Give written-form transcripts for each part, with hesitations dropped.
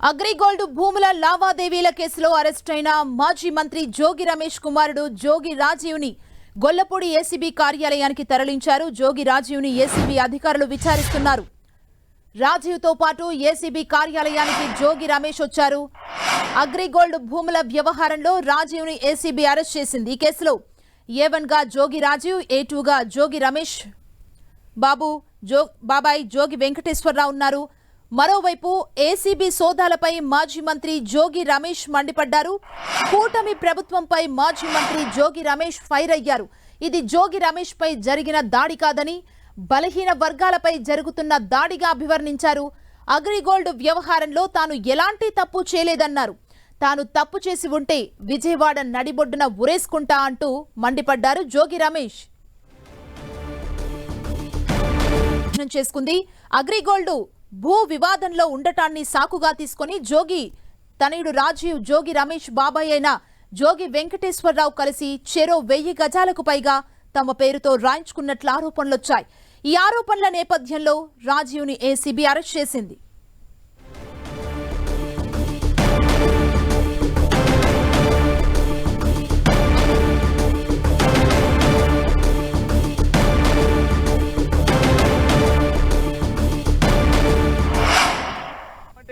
అగ్రిగోల్డ్ భూముల లావాదేవీల కేసులో అరెస్ట్ అయిన మాజీ మంత్రి జోగి రమేష్ కుమారుడు జోగి రాజీవ్ని గొల్లపూడి ఏసీబీ కార్యాలయానికి తరలించారు. జోగి రాజీవ్ని ఏసీబీ అధికారులు విచారిస్తున్నారు. రాజీవ్తో పాటు ఏసీబీ కార్యాలయానికి జోగి రమేష్ వచ్చారు. అగ్రిగోల్డ్ భూముల వ్యవహారంలో రాజీవ్ని ఏసీబీ అరెస్ట్ చేసింది. ఈ కేసులో A1 గా జోగి రాజీవ్, A2 గా జోగి రమేష్ బాబాయ్ జోగి వెంకటేశ్వరరావు ఉన్నారు. మరోవైపు ఏసీబీ సోదాలపై మాజీ మంత్రి జోగి రమేష్ మండిపడ్డారు. కూటమి ప్రభుత్వంపై మాజీ మంత్రి జోగి రమేష్ ఫైర్ అయ్యారు. ఇది జోగి రమేష్ పై జరిగిన దాడి కాదని, బలహీన వర్గాలపై జరుగుతున్న దాడిగా అభివర్ణించారు. అగ్రిగోల్డ్ వ్యవహారంలో తాను ఎలాంటి తప్పు చేయలేదన్నారు. తాను తప్పు చేసి ఉంటే విజయవాడ నడిబొడ్డున ఉరేసుకుంటా అంటూ మండిపడ్డారు జోగి రమేష్. చేసుకుంది అగ్రిగోల్డ్ భూ వివాదంలో ఉండటాన్ని సాకుగా తీసుకుని జోగి తనయుడు రాజీవ్, జోగి రమేష్ బాబాయ్ అయిన జోగి వెంకటేశ్వరరావు కలిసి చెరో 1000 గజాలకు పైగా తమ పేరుతో రాయించుకున్నట్లు ఆరోపణలొచ్చాయి. ఈ ఆరోపణల నేపథ్యంలో రాజీవ్ని ఏసీబీ అరెస్ట్ చేసింది.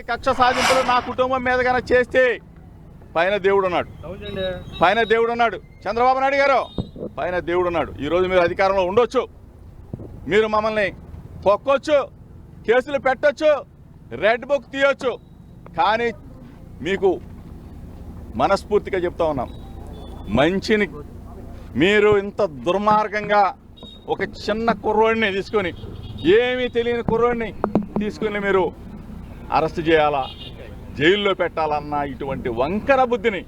కక్ష సాధింపులు నా కుటుంబం మీద కన్నా చేస్తే పైన దేవుడు ఉన్నాడు. చంద్రబాబు నాయుడు గారు పైన దేవుడు ఉన్నాడు. ఈరోజు మీరు అధికారంలో ఉండొచ్చు, మీరు మమ్మల్ని పొక్కొచ్చు, కేసులు పెట్టొచ్చు, రెడ్ బుక్ తీయొచ్చు. కానీ మీకు మనస్ఫూర్తిగా చెప్తా ఉన్నాం, మంచిని మీరు ఇంత దుర్మార్గంగా ఒక చిన్న కుర్రోడిని తీసుకొని, ఏమీ తెలియని కుర్రోడిని తీసుకుని మీరు అరెస్ట్ చేయాలా, జైల్లో పెట్టాలన్న ఇటువంటి వంకర బుద్ధిని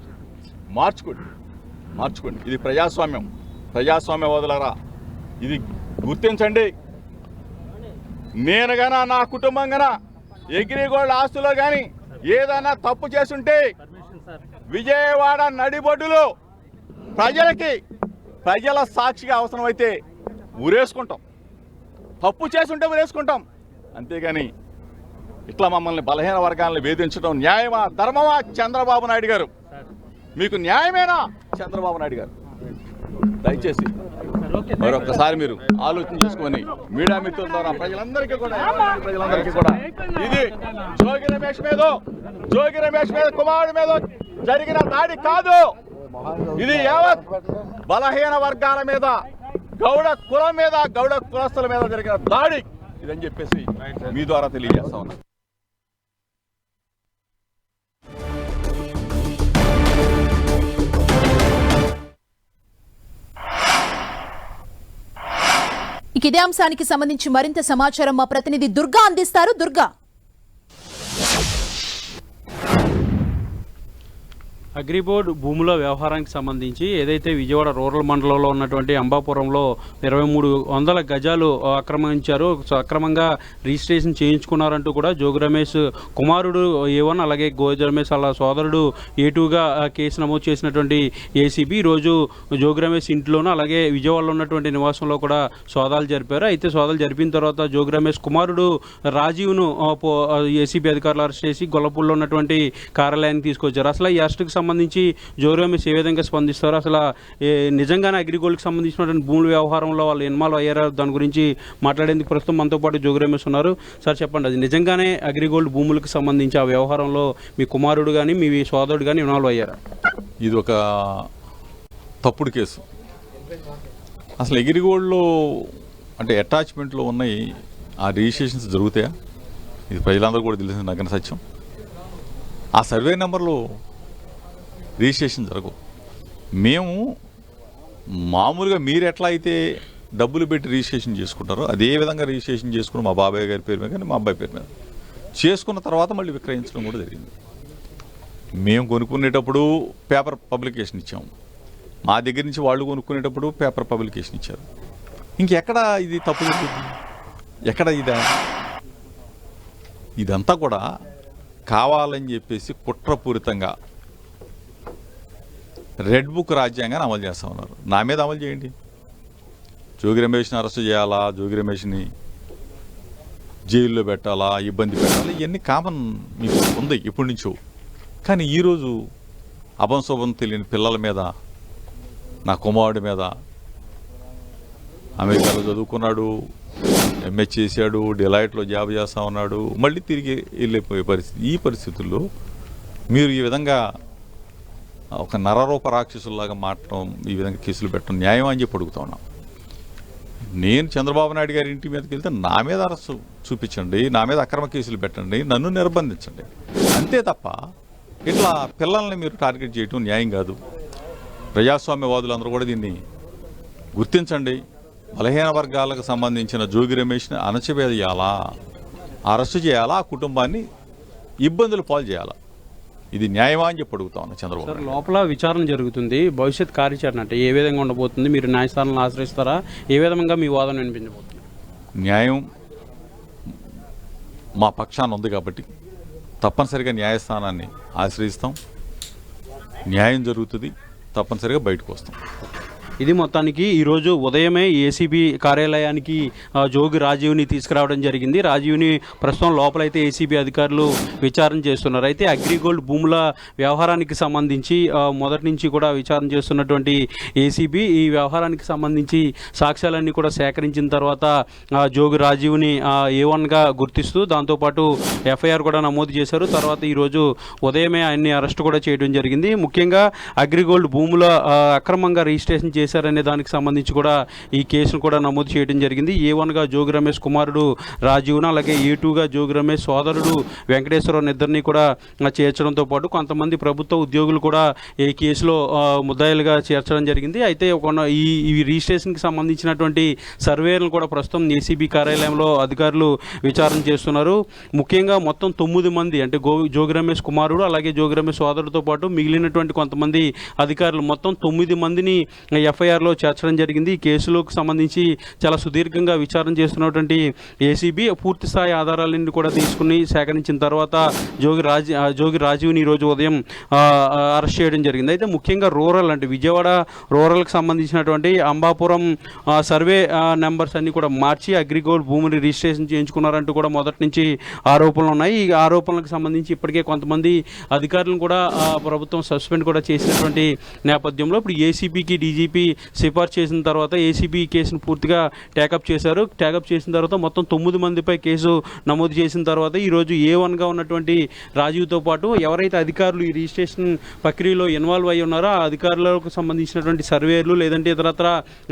మార్చుకోండి. ఇది ప్రజాస్వామ్యవాదులరా, ఇది గుర్తించండి. నేను గానా, నా కుటుంబం గానా అగ్రిగోల్డ్ ఆస్తులో కానీ ఏదైనా తప్పు చేస్తుంటే విజయవాడ నడిబొడ్డులో ప్రజల సాక్షిగా అవసరమైతే ఊరేసుకుంటాం. తప్పు చేస్తుంటే ఊరేసుకుంటాం. అంతేగాని ఇట్లా మమ్మల్ని బలహీన వర్గాలను వేధించడం న్యాయమా, ధర్మమా? చంద్రబాబు నాయుడు గారు, మీకు న్యాయమేనా? చంద్రబాబు నాయుడు గారు, దయచేసి మరొకసారి మీరు ఆలోచన చేసుకొని మీడియా మిత్రుల ద్వారా ప్రజలందరికీ కూడా ఇది జోగి రమేష్ మీద కుమారుడి మీద జరిగిన దాడి కాదు. ఇది యావత్ బలహీన వర్గాల మీద, గౌడ కులం మీద, గౌడ కులస్తుల మీద జరిగిన దాడి ఇదని చెప్పేసి మీ ద్వారా తెలియజేస్తా ఉన్నా. ఇదే అంశానికి సంబంధించి మరింత సమాచారం మా ప్రతినిధి దుర్గా అందిస్తారు. దుర్గా, అగ్రిగోల్డ్ భూముల వ్యవహారానికి సంబంధించి ఏదైతే విజయవాడ రూరల్ మండలంలో ఉన్నటువంటి అంబాపురంలో 2300 గజాలు ఆక్రమించారు, అక్రమంగా రిజిస్ట్రేషన్ చేయించుకున్నారంటూ కూడా జోగి రమేష్ కుమారుడు A1 అలాగే జోగి రమేష్ వాళ్ళ సోదరుడు A2గా కేసు నమోదు చేసినటువంటి ఏసీబీ ఈరోజు జోగి రమేష్ ఇంట్లోనూ అలాగే విజయవాడలో ఉన్నటువంటి నివాసంలో కూడా సోదాలు జరిపారు. అయితే సోదాలు జరిపిన తర్వాత జోగి రమేష్ కుమారుడు రాజీవ్ను ఏసీబీ అధికారులు అరెస్ట్ చేసి గొల్లపూడిలో ఉన్నటువంటి కార్యాలయానికి తీసుకొచ్చారు. అసలు ఈ అరెస్టుకు సంబంధించి జోగి రమేష్ ఏ విధంగా స్పందిస్తారు, అసలు నిజంగానే అగ్రిగోల్డ్కి సంబంధించినటువంటి భూముల వ్యవహారంలో వాళ్ళు ఇన్వాల్వ్ అయ్యారా, దాని గురించి మాట్లాడేందుకు ప్రస్తుతం మనతో పాటు జోగి రమేష్ ఉన్నారు. సార్ చెప్పండి, అది నిజంగానే అగ్రిగోల్డ్ భూములకు సంబంధించి ఆ వ్యవహారంలో మీ కుమారుడు కానీ మీ సోదరుడు కానీ ఇన్వాల్వ్ అయ్యారా? ఇది ఒక తప్పుడు కేసు. అసలు అగ్రిగోల్డ్లో అంటే అటాచ్మెంట్లో ఉన్నాయి ఆ రిజిస్ట్రేషన్స్ జరుగుతాయా? ఇది ప్రజలందరూ కూడా తెలిసిన నగ్న సత్యం. ఆ సర్వే నెంబర్లో రిజిస్ట్రేషన్ జరగవు. మేము మామూలుగా మీరు ఎట్లా అయితే డబ్బులు పెట్టి రిజిస్ట్రేషన్ చేసుకుంటారో అదే విధంగా రిజిస్ట్రేషన్ చేసుకుని మా బాబాయ్ గారి పేరు మీద కానీ మా అబ్బాయి పేరు మీద చేసుకున్న తర్వాత మళ్ళీ విక్రయించడం కూడా జరిగింది. మేము కొనుక్కునేటప్పుడు పేపర్ పబ్లికేషన్ ఇచ్చాము, మా దగ్గర నుంచి వాళ్ళు కొనుక్కునేటప్పుడు పేపర్ పబ్లికేషన్ ఇచ్చారు. ఇంకెక్కడ ఇది తప్పు జరుగుతుంది? ఎక్కడ ఇదంతా కూడా కావాలని చెప్పేసి కుట్రపూరితంగా రెడ్ బుక్ రాజ్యాంగాన్ని అమలు చేస్తూ ఉన్నారు. నా మీద అమలు చేయండి. జోగి రమేష్ని అరెస్ట్ చేయాలా, జోగి రమేష్ని జైల్లో పెట్టాలా, ఇబ్బంది పెట్టాలా, ఇవన్నీ కామన్ మీకు ఉంది ఇప్పటి నుంచో. కానీ ఈరోజు అభంశుభం తెలియని పిల్లల మీద, నా కుమారుడి మీద, అమెరికాలో చదువుకున్నాడు, ఎంఏ చేశాడు, డిలైట్లో జాబ్ చేస్తా ఉన్నాడు, మళ్ళీ తిరిగి వెళ్ళిపోయే పరిస్థితి. ఈ పరిస్థితుల్లో మీరు ఈ విధంగా ఒక నరరూప రాక్షసుల్లాగా మాట్లాడటం, ఈ విధంగా కేసులు పెట్టడం న్యాయం అని చెప్పి అడుగుతా ఉన్నాం. నేను చంద్రబాబు నాయుడు గారి ఇంటి మీదకి వెళ్తే నా మీద అరెస్టు చూపించండి, నా మీద అక్రమ కేసులు పెట్టండి, నన్ను నిర్బంధించండి, అంతే తప్ప ఇట్లా పిల్లల్ని మీరు టార్గెట్ చేయటం న్యాయం కాదు. ప్రజాస్వామ్యవాదులందరూ కూడా దీన్ని గుర్తించండి. బలహీన వర్గాలకు సంబంధించిన జోగి రమేష్ని అణచివేయాలా, అరెస్టు చేయాలా, ఆ కుటుంబాన్ని ఇబ్బందులు పాలు చేయాలా, ఇది న్యాయమా అని చెప్పి అడుగుతా ఉన్నా చంద్రబాబు. సార్, లోపల విచారణ జరుగుతుంది, భవిష్యత్ కార్యాచరణ అంటే ఏ విధంగా ఉండబోతుంది? మీరు న్యాయస్థానాలను ఆశ్రయిస్తారా? ఏ విధంగా మీ వాదన వినిపించబోతుంది? న్యాయం మా పక్షాన ఉంది కాబట్టి తప్పనిసరిగా న్యాయస్థానాన్ని ఆశ్రయిస్తాం, న్యాయం జరుగుతుంది, తప్పనిసరిగా బయటకు వస్తాం. ఇది మొత్తానికి ఈరోజు ఉదయమే ఏసీబీ కార్యాలయానికి జోగి రాజీవ్ని తీసుకురావడం జరిగింది. రాజీవ్ని ప్రస్తుతం లోపలైతే ఏసీబీ అధికారులు విచారణ చేస్తున్నారు. అయితే అగ్రిగోల్డ్ భూముల వ్యవహారానికి సంబంధించి మొదటి నుంచి కూడా విచారణ చేస్తున్నటువంటి ఏసీబీ ఈ వ్యవహారానికి సంబంధించి సాక్ష్యాలన్నీ కూడా సేకరించిన తర్వాత జోగి రాజీవ్ని A1గా గుర్తిస్తూ దాంతోపాటు ఎఫ్ఐఆర్ కూడా నమోదు చేశారు. తర్వాత ఈరోజు ఉదయమే ఆయన్ని అరెస్ట్ కూడా చేయడం జరిగింది. ముఖ్యంగా అగ్రిగోల్డ్ భూముల అక్రమంగా రిజిస్ట్రేషన్ చేశారనే దానికి సంబంధించి కూడా ఈ కేసును కూడా నమోదు చేయడం జరిగింది. A1గా జోగి రమేష్ కుమారుడు రాజీవ్ను, అలాగే A2గా జోగి రమేష్ సోదరుడు వెంకటేశ్వరరావు ఇద్దరిని కూడా చేర్చడంతో పాటు కొంతమంది ప్రభుత్వ ఉద్యోగులు కూడా ఈ కేసులో ముద్దాయిలుగా చేర్చడం జరిగింది. అయితే ఈ రిజిస్ట్రేషన్కి సంబంధించినటువంటి సర్వేలను కూడా ప్రస్తుతం ఏసీబీ కార్యాలయంలో అధికారులు విచారణ చేస్తున్నారు. ముఖ్యంగా మొత్తం 9 మంది అంటే జోగి రమేష్ కుమారుడు అలాగే జోగి రమేష్ సోదరుడితో పాటు మిగిలినటువంటి కొంతమంది అధికారులు మొత్తం 9 మందిని ఎఫ్ఐఆర్లో చేర్చడం జరిగింది. ఈ కేసులకు సంబంధించి చాలా సుదీర్ఘంగా విచారణ చేస్తున్నటువంటి ఏసీబీ పూర్తి స్థాయి ఆధారాలన్నీ కూడా తీసుకుని సేకరించిన తర్వాత జోగి రాజీవ్ని ఈరోజు ఉదయం అరెస్ట్ చేయడం జరిగింది. అయితే ముఖ్యంగా రూరల్ అంటే విజయవాడ రూరల్కి సంబంధించినటువంటి అంబాపురం సర్వే నెంబర్స్ అన్నీ కూడా మార్చి అగ్రిగోల్డ్ భూమిని రిజిస్ట్రేషన్ చేయించుకున్నారంటూ కూడా మొదటి నుంచి ఆరోపణలు ఉన్నాయి. ఈ ఆరోపణలకు సంబంధించి ఇప్పటికే కొంతమంది అధికారులను కూడా ప్రభుత్వం సస్పెండ్ కూడా చేసినటువంటి నేపథ్యంలో ఇప్పుడు ఏసీబీకి డీజీపీ సిఫార్సు చేసిన తర్వాత ఏసీబీ కేసును పూర్తిగా టేకప్ చేశారు. టేకప్ చేసిన తర్వాత మొత్తం 9 మందిపై కేసు నమోదు చేసిన తర్వాత ఈరోజు A1గా ఉన్నటువంటి రాజీవ్తో పాటు ఎవరైతే అధికారులు ఈ రిజిస్ట్రేషన్ ప్రక్రియలో ఇన్వాల్వ్ అయ్యి ఉన్నారో ఆ అధికారులకు సంబంధించినటువంటి సర్వేలు లేదంటే ఇతరత్ర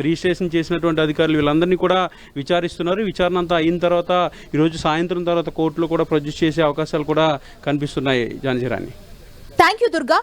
రిజిస్ట్రేషన్ చేసినటువంటి అధికారులు వీళ్ళందరినీ కూడా విచారిస్తున్నారు. విచారణ అంతా అయిన తర్వాత ఈరోజు సాయంత్రం తర్వాత కోర్టులో కూడా ప్రొడ్యూస్ చేసే అవకాశాలు కూడా కనిపిస్తున్నాయి. జానకిరాణి. Thank you Durga.